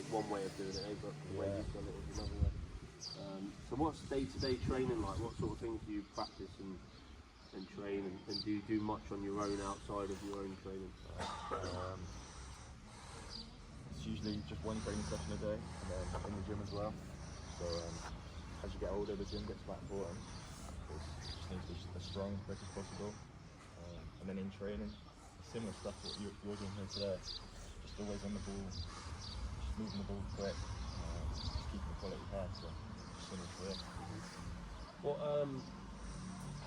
one way of doing it, but the way you've done it is another way. So what's day-to-day training like? What sort of things do you practice and train, and do you do much on your own outside of your own training? It's usually just one training session a day, and then in the gym as well. So as you get older, the gym gets quite important. You just need to be as strong as quick as possible. And then in training, similar stuff what you're doing here today. Just always on the ball, just moving the ball quick, just keeping the quality pass. So just similar to it. What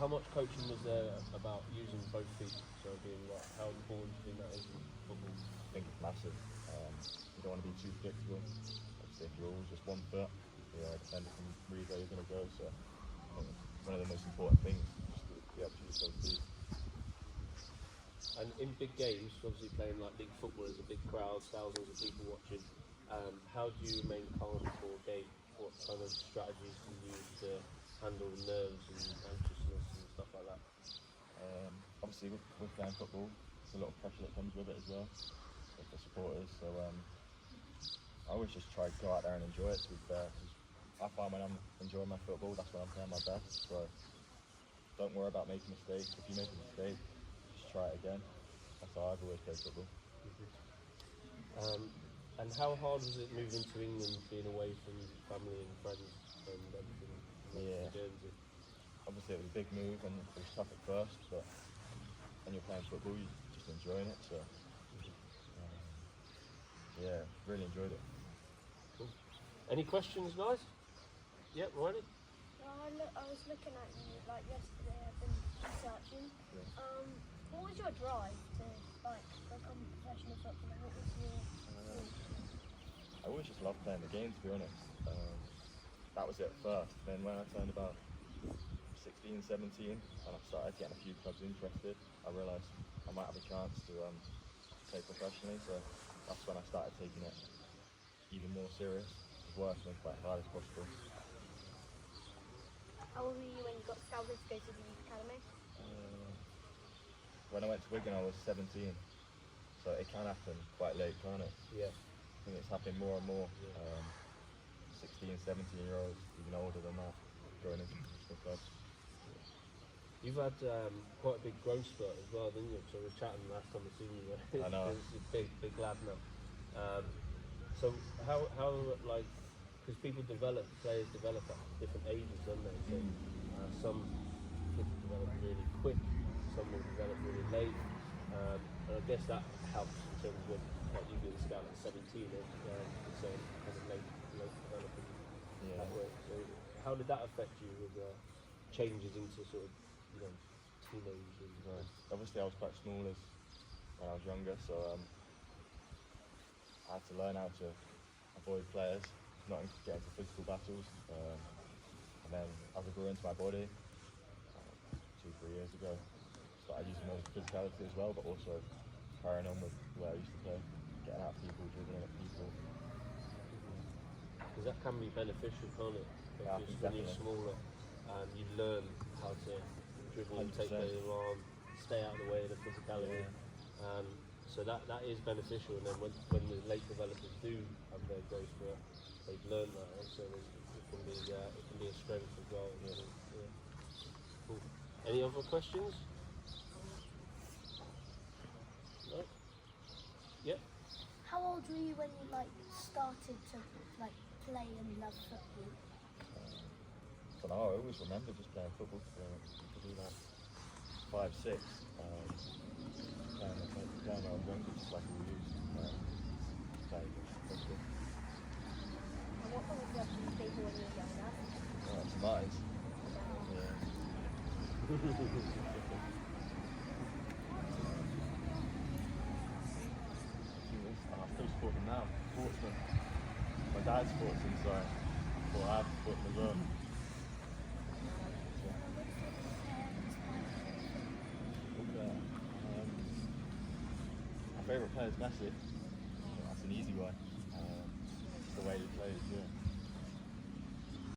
how much coaching was there about using both feet? So being like, how important do you think that is in football? I think it's massive. You don't want to be too predictable. Obviously, if you're always just one foot, the defender can read where you're going to go. So I think it's one of the most important things, just to be able to use both feet. And in big games, obviously playing like league football, there's a big crowd, thousands of people watching. How do you remain calm before a game? What kind of strategies do you use to handle nerves and anxiousness and stuff like that? Obviously, with playing football, there's a lot of pressure that comes with it as well, with the supporters. So I always just try to go out there and enjoy it. To be fair, I find when I'm enjoying my football, that's when I'm playing my best. So don't worry about making mistakes. If you make a mistake, just try it again. That's how I've always played football. And how hard was it moving to England, being away from family and friends and everything? Guernsey? Obviously, it was a big move and it was tough at first, but when you're playing football, you're just enjoying it. So yeah, really enjoyed it. Cool. Any questions, guys? Yep, ready? I was looking at you like yesterday. I've been researching. What was your drive to like become a professional footballer? What was your? I always just loved playing the game, to be honest. That was it at first. Then when I turned about 16, 17, and I started getting a few clubs interested, I realised I might have a chance to play professionally. So that's when I started taking it even more serious, working quite hard as possible. How old were you when you got scouted to go to the Youth Academy? When I went to Wigan, I was 17. So it can happen quite late, can't it? Yeah. I think it's happening more and more. 16, 17-year-olds, even older than that, going into professional clubs. You've had quite a big growth spurt as well, didn't you? So we were chatting last time I seen you. I know. You're a big lad now. So how like, because players develop at different ages, don't they? So some kids develop really quick, some will develop really late. And I guess that helps in terms of like you being scout at 17, so kind of late developing that way. So how did that affect you with changes into sort of, teenage and Obviously I was quite small when I was younger, so I had to learn how to avoid players, not get into physical battles. And then as I grew into my body, 2-3 years ago, started using more physicality as well, but also carrying on with where I used to play, getting out people, dribbling at people. Because that can be beneficial, can't it? Yeah, because when you're smaller, you learn how to dribble, 100%. Take the arm, stay out of the way of the physicality. So that is beneficial, and then when the late developers do have their growth spurt, they've learned that, so it can be a strength as well. Yeah. Cool. Any other questions? No? Yep. How old were you when you started to play and love football? I don't know, I always remember just playing football, probably like 5, 6. Playing when I was younger, just like we used playing football. And what was the other people when you were younger? It's nice. Yeah. I still support them now, sportsman. My dad sports them, so I have to support them as well. My favourite player is Messi.